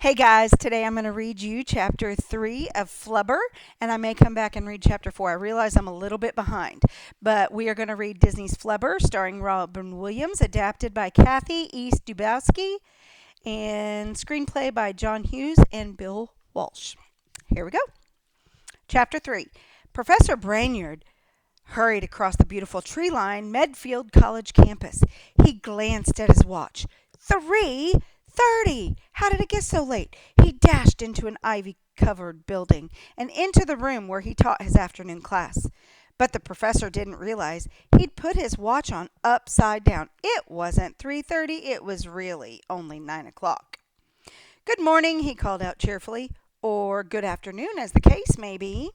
Hey guys, today I'm going to read you chapter 3 of Flubber, and I may come back and read chapter 4. I realize I'm a little bit behind, but we are going to read Disney's Flubber, starring Robin Williams, adapted by Kathy East Dubowski, and screenplay by John Hughes and Bill Walsh. Here we go. Chapter 3. Professor Brainerd hurried across the beautiful tree-lined Medfield College campus. He glanced at his watch. 3:30! How did it get so late? He dashed into an ivy-covered building and into the room where he taught his afternoon class. But the professor didn't realize he'd put his watch on upside down. It wasn't 3:30, it was really only 9 o'clock. "Good morning," he called out cheerfully, or "good afternoon," as the case may be.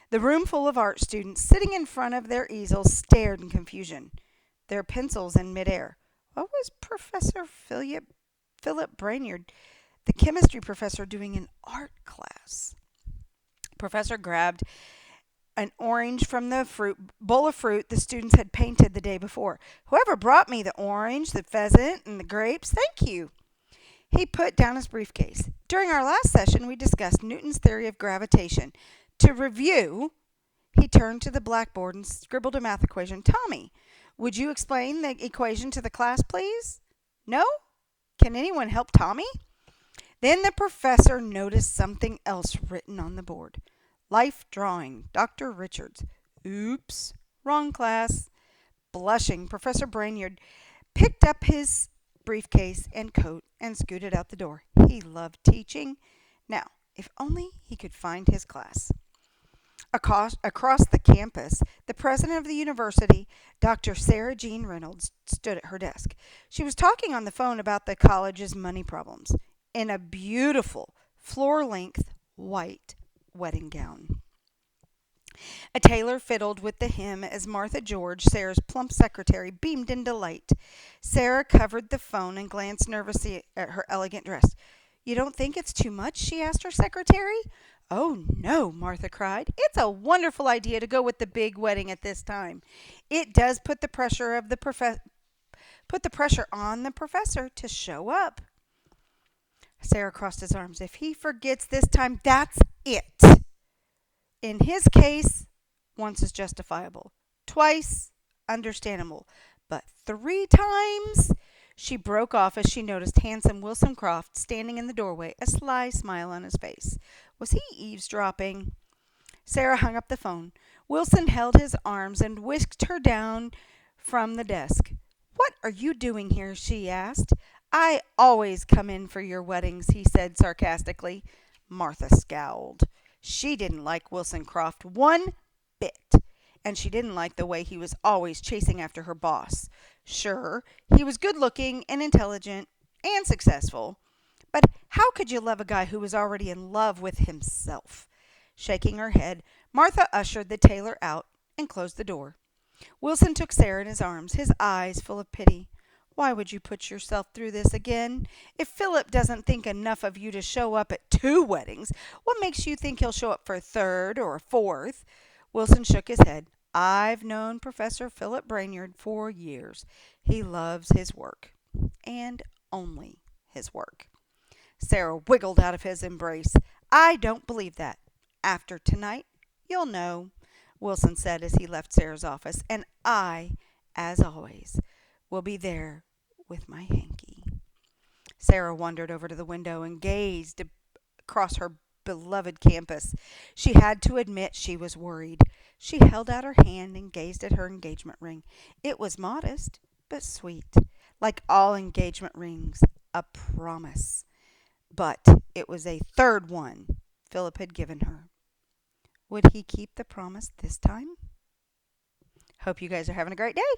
The room full of art students sitting in front of their easels stared in confusion, their pencils in midair. What was Professor Philip Brainerd, the chemistry professor, doing in art class? Professor grabbed an orange from the bowl of fruit the students had painted the day before. "Whoever brought me the orange, the pheasant, and the grapes, thank you." He put down his briefcase. "During our last session, we discussed Newton's theory of gravitation. To review," he turned to the blackboard and scribbled a math equation. "Tommy, would you explain the equation to the class, please?" "No? Can anyone help Tommy?" Then the professor noticed something else written on the board. "Life drawing, Dr. Richards." "Oops, wrong class." Blushing, Professor Brainerd picked up his briefcase and coat and scooted out the door. He loved teaching. Now, if only he could find his class. Across the campus, the president of the university, Dr. Sarah Jean Reynolds, stood at her desk. She was talking on the phone about the college's money problems in a beautiful, floor-length white wedding gown. A tailor fiddled with the hem as Martha George, Sarah's plump secretary, beamed in delight. Sarah covered the phone and glanced nervously at her elegant dress. "You don't think it's too much?" she asked her secretary. "Oh, no," Martha cried. "It's a wonderful idea to go with the big wedding at this time. It does put the pressure on the professor to show up." Sarah crossed his arms. "If he forgets this time, that's it. In his case, once is justifiable. Twice, understandable. But 3 times?" She broke off as she noticed handsome Wilson Croft standing in the doorway, a sly smile on his face. Was he eavesdropping? Sarah hung up the phone. Wilson held his arms and whisked her down from the desk. "What are you doing here?" she asked. "I always come in for your weddings," he said sarcastically. Martha scowled. She didn't like Wilson Croft one bit, and she didn't like the way he was always chasing after her boss. Sure, he was good-looking and intelligent and successful, but how could you love a guy who was already in love with himself? Shaking her head, Martha ushered the tailor out and closed the door. Wilson took Sarah in his arms, his eyes full of pity. "Why would you put yourself through this again? If Philip doesn't think enough of you to show up at 2 weddings, what makes you think he'll show up for a 3rd or a 4th? Wilson shook his head. "I've known Professor Philip Brainerd for years. He loves his work, and only his work." Sarah wiggled out of his embrace. "I don't believe that. After tonight, you'll know," Wilson said as he left Sarah's office. "And I, as always, will be there with my hanky." Sarah wandered over to the window and gazed across her beloved campus. She had to admit she was worried. She held out her hand and gazed at her engagement ring. It was modest, but sweet. Like all engagement rings, a promise. But it was a 3rd one Philip had given her. Would he keep the promise this time? Hope you guys are having a great day.